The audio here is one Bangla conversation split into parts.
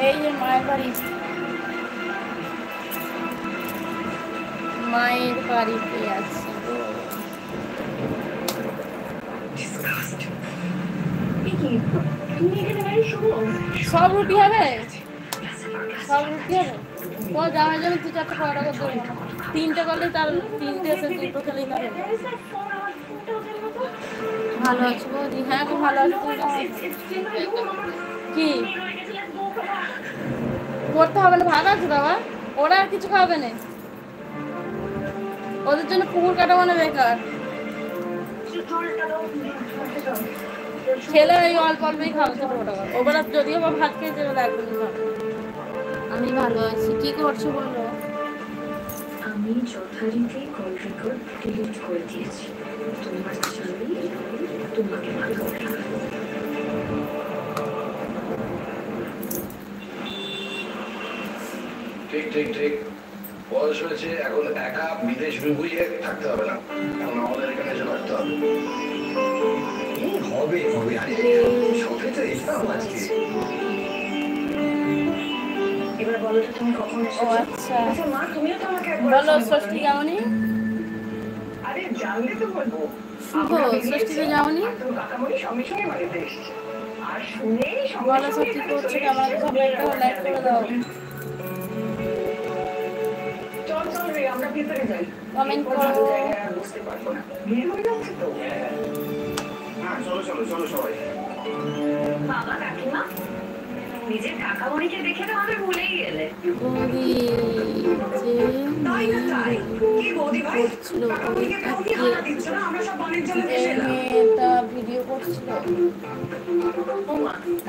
এই যে মায়ের বাড়িতে আছি। সব রুটি হবে, সব রুটি হবে। ও যাওয়ার জন্য 2-4টা পরোটা করে দেবো, 3টে করলে তার 3টে এসে 2টো খেলেই তার ভালো আছো বৌদি? হ্যাঁ খুব ভালো আছো। কি করতে হবে না, ভাগ আছে বাবা, ওরা আর কিছু খাবে না, ওদের জন্য পুকুর কাটা মানে বেকার। ছেলে এই অল্প অল্পই খাবে, ওবেলা যদিও বা ভাত খেয়েছে, ওবেলা একদমই খাবে। আমি ভালো আছি। কি করছো বলো? আমি যথারীতি কল রেকর্ড ডিলিট করে দিয়েছি। তোমার চাবি তোমাকে ভালো রাখো। ঠিক ঠিক ঠিক, বয়স হয়েছে এখন, একা বিদেশ বিভুঁইয়ে থাকতে হবে না, এখন আমাদের এখানে এসে থাকতে হবে। হবে হবে, আরে সবে তো এসলাম আজকে। এবার বলো তো তুমি কখন এসেছো? ও আচ্ছা, মা তুমিও তো আমাকে বলো ষষ্ঠী কেমনই? আরে জানলে তো বলবো। শুভ ষষ্ঠীতে যাওনি? কাকামণি সঙ্গে সঙ্গে বাড়িতে এসেছে, আর শুনেই বলো সব কি করছো, কেমন আছো? সবাই একটা লাইক করে দাও, চল চল রে আমরা ভিতরে যাই, কমেন্ট করো। বুঝতে পারবো না, বিয়ে হয়ে যাচ্ছে তো। হ্যাঁ চলো চলো চলো সবাই। বাবা কাকিমা, নিজের কাকামণিকে দেখে তো আমি ভুলেই গেলে। বৌদি যে করছিল মেয়েটা ভিডিও করছিল,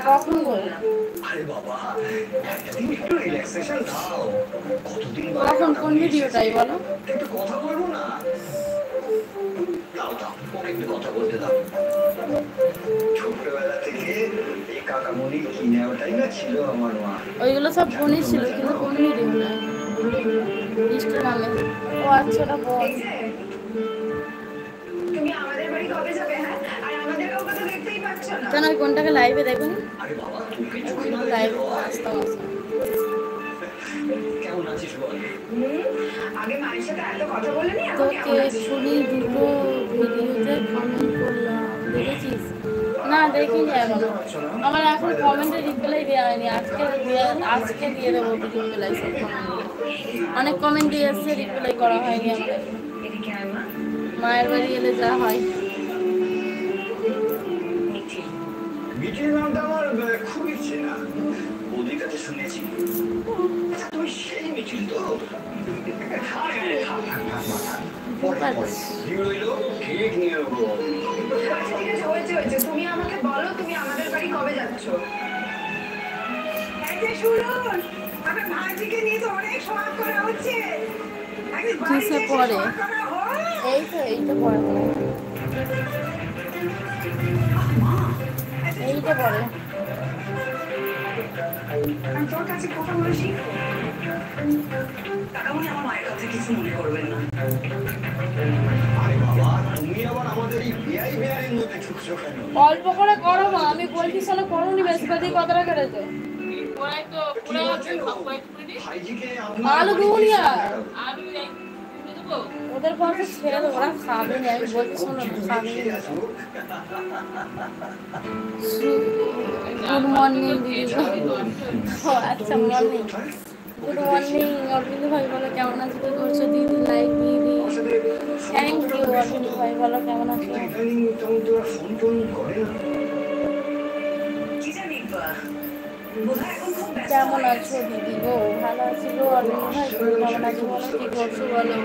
কখন বললাম? আরে বাবা একদিন একটু রিল্যাক্সেশন দাও, কতদিন কখন, কোন ভিডিওটাই বলো? একটু কথা বলবো না? দাও দাও ওকে একটু কথা বলতে দাও। ছোটবেলা থেকে এই কাকামণি কি নেওয়াটাই না ছিল আমার মা। ওইগুলো সব ফোনই ছিল, কিন্তু কোন ভিডিও না ইনস্টাগ্রামে। ও আচ্ছা, ওটা বল। তুমি আমাদের বাড়ি কবে যাবে? হ্যাঁ, আর আমাদের কাউকে তো দেখতেই পাচ্ছ না। কেন কোনটাকে লাইভে দেখুন? আরে বাবা তুমি চোখে না লাইভে আসতাম। কেমন আছিস বল? আগে মায়ের সাথে এত কথা বলেনি, তোকে শুনি দুটো ভিডিওতে কমেন্ট করলাম, দেখেছিস? না দেখিনি এখনো, আমার এখন কমেন্টে রিপ্লাই দেওয়া হয়নি, আজকে দিয়ে দেবো রিপ্লাই। সব অনেক কমেন্ট দিয়ে এসছে, রিপ্লাই করা হয়নি আমার। মায়ের বাড়ি এলে যা হয়। মিঠির নামটা আমার খুবই চেনা, ওদের কাছে শুনেছি। তুমি সেই মিঠিল তো? তুমি আমাকে বলো তুমি আমাদের বাড়ি কবে যাচ্ছ? শুনুন, আমার ভাইজিকে নিয়ে তো অনেক সময় করা হচ্ছে। কিসে পড়ে? এইটা পড়ে, এইটা পড়ে। তোর কাছে কথা বলেছি, কাকামণি আমার মায়ের কাছে কিছু মনে করবেন না। আরে বাবা তুমি আবার আমাদের এই বিয়ার মধ্যে ঢুকছো কেন? অল্প করে করো মা, আমি বলছি শোনো, করুনি বেশি করে কথাটা কেটেছে। আলু দুনিয়া ওদের পাশে ছেড়ে দেবো, ওরা খাবে না। আমি বলছি শোনো, খাবে। গুড মর্নিং দিদি। ও আচ্ছা মর্নিং, গুড মর্নিং। অরবিন্দু ভাই বলো কেমন আছো, কি করছো? দিদি লাইক দিদি, থ্যাংক ইউ। অরবিন্দু ভাই বলো কেমন আছো? কেমন আছো দিদি গো? ভালো আছি গো। অরবিন্দু ভাই তুমি কেমন আছো বলো, কি করছো বলো?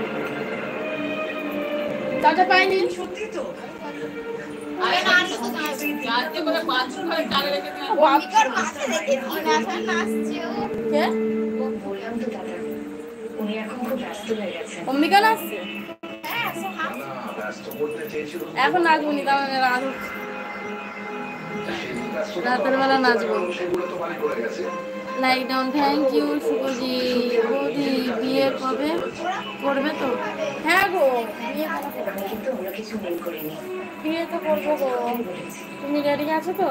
চাচা পাইনি সত্যি তো? অম্বিকা নাচছে এখন, নাচবনি রাতের বেলা নাচবো। লাইক ডাউন, থ্যাংক ইউ শুভজি। বৌদি বিয়ে কবে করবে তো? হ্যাঁ গো বিয়ে তো করবো গো। তুমি রেডি আছো তো?